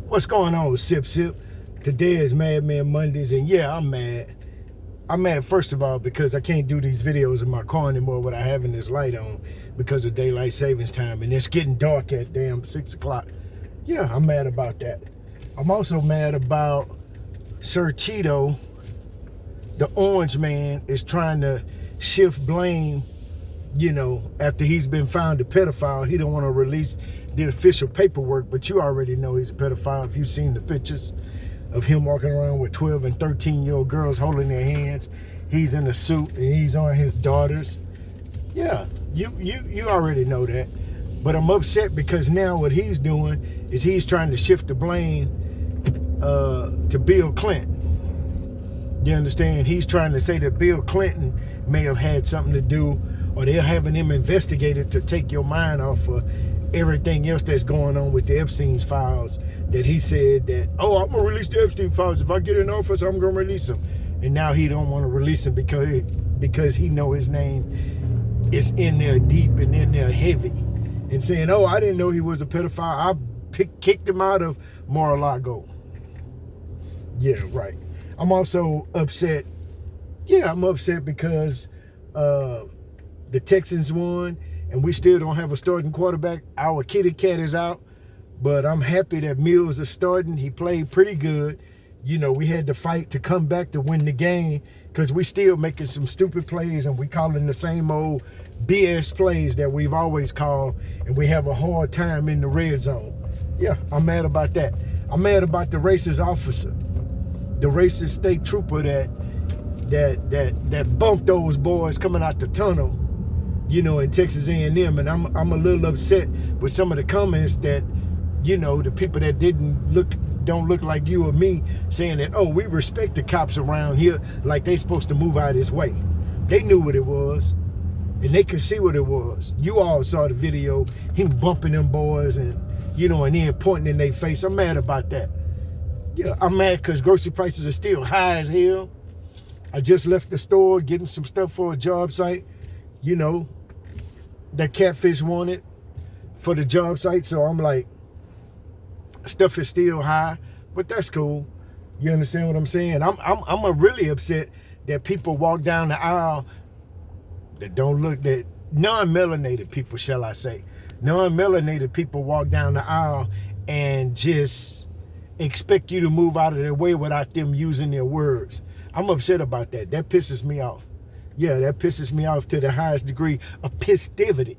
What's going on, Sip Sip? Today is Madman Mondays, and yeah, I'm mad. I'm mad, first of all, because I can't do these videos in my car anymore without having this light on because of daylight savings time, and it's getting dark at damn 6 o'clock. Yeah, I'm mad about that. I'm also mad about Sir Cheeto, the orange man, is trying to shift blame, after he's been found a pedophile. He don't want to release the official paperwork, but you already know he's a pedophile if you've seen the pictures of him walking around with 12 and 13-year-old girls holding their hands. He's in a suit and he's on his daughters. Yeah, you already know that. But I'm upset because now what he's doing is he's trying to shift the blame to Bill Clinton. You understand? He's trying to say that Bill Clinton may have had something to do, or they're having him investigated to take your mind off of everything else that's going on with the Epstein's files, that he said that, oh, I'm going to release the Epstein files. If I get in office, I'm going to release them. And now he don't want to release them because he know his name is in there deep and in there heavy. And saying, oh, I didn't know he was a pedophile. I kicked him out of Mar-a-Lago. Yeah, right. I'm also upset. Yeah, I'm upset because the Texans won, and we still don't have a starting quarterback. Our kitty cat is out, but I'm happy that Mills is starting. He played pretty good. We had to fight to come back to win the game because we still making some stupid plays, and we calling the same old BS plays that we've always called, and we have a hard time in the red zone. Yeah, I'm mad about that. I'm mad about the racist officer, the racist state trooper that bumped those boys coming out the tunnel, in Texas A&M, and I'm a little upset with some of the comments that, the people that don't look like you or me, saying that, oh, we respect the cops around here like they supposed to move out of his way. They knew what it was, and they could see what it was. You all saw the video, him bumping them boys and, and then pointing in their face. I'm mad about that. Yeah, I'm mad because grocery prices are still high as hell. I just left the store getting some stuff for a job site, that Catfish wanted for the job site. So I'm like, stuff is still high, but that's cool. You understand what I'm saying? I'm really upset that people walk down the aisle that don't look, that non-melanated people, shall I say. Non-melanated people walk down the aisle and just expect you to move out of their way without them using their words. I'm upset about that. That pisses me off. Yeah, that pisses me off to the highest degree of pissivity.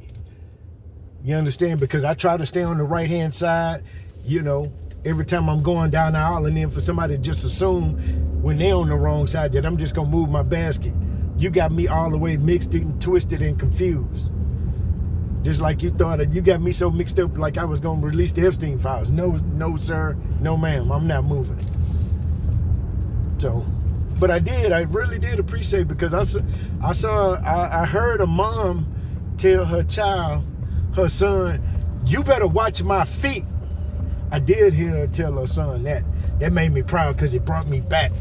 You understand? Because I try to stay on the right-hand side, every time I'm going down the aisle, and then for somebody to just assume when they're on the wrong side that I'm just going to move my basket. You got me all the way mixed and twisted and confused. Just like you thought that you got me so mixed up like I was going to release the Epstein files. No, sir. No, ma'am. I'm not moving. So... But I really did appreciate, because I heard a mom tell her son, you better watch my feet. I did hear her tell her son that. That made me proud because it brought me back,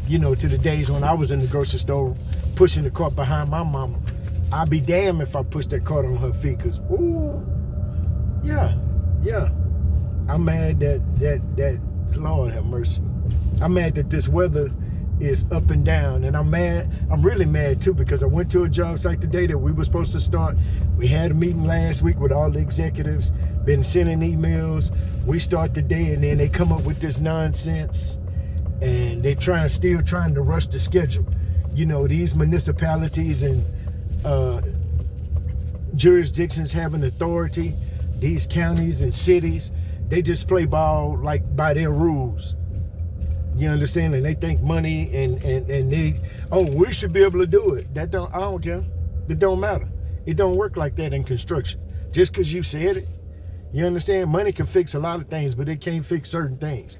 to the days when I was in the grocery store pushing the cart behind my mama. I'd be damned if I pushed that cart on her feet, because, ooh, yeah. I'm mad that, Lord have mercy. I'm mad that this weather is up and down, and I'm really mad too, because I went to a job site today that we were supposed to start. We had a meeting last week with all the executives, been sending emails. We start today, and then they come up with this nonsense, and they're still trying to rush the schedule. These municipalities and jurisdictions having authority, these counties and cities, they just play ball like by their rules. You understand? And they think money and they, oh, we should be able to do it. I don't care. It don't matter. It don't work like that in construction. Just because you said it. You understand? Money can fix a lot of things, but it can't fix certain things.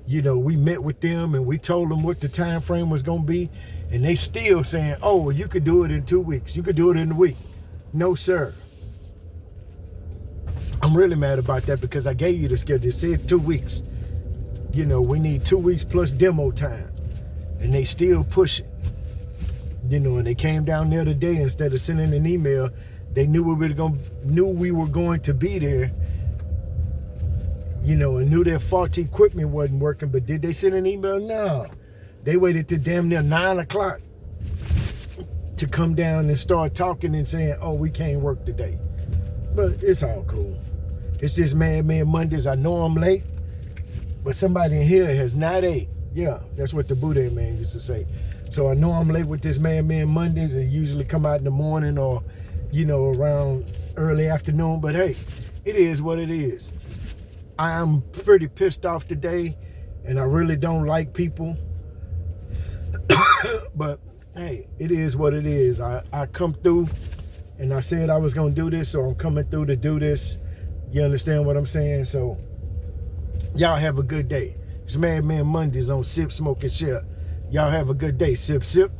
We met with them and we told them what the time frame was going to be, and they still saying, oh, well, you could do it in 2 weeks. You could do it in a week. No, sir. I'm really mad about that, because I gave you the schedule. It said 2 weeks. We need 2 weeks plus demo time, and they still push it. And they came down there today. Instead of sending an email, they knew we were going to be there. you know, and knew their faulty equipment wasn't working, but did they send an email? No. They waited till damn near 9 o'clock to come down and start talking and saying, oh, we can't work today. But it's all cool. It's just Madman Mondays. I know I'm late, but somebody in here has not ate. Yeah, that's what the Buddha man used to say. So I know I'm late with this Madman Mondays. They usually come out in the morning or, you know, around early afternoon. But hey, it is what it is. I am pretty pissed off today, and I really don't like people. But hey, it is what it is. I come through, and I said I was going to do this, so I'm coming through to do this. You understand what I'm saying? So y'all have a good day. It's Madman Mondays on Sip, Smoke, and Share. Y'all have a good day. Sip, sip.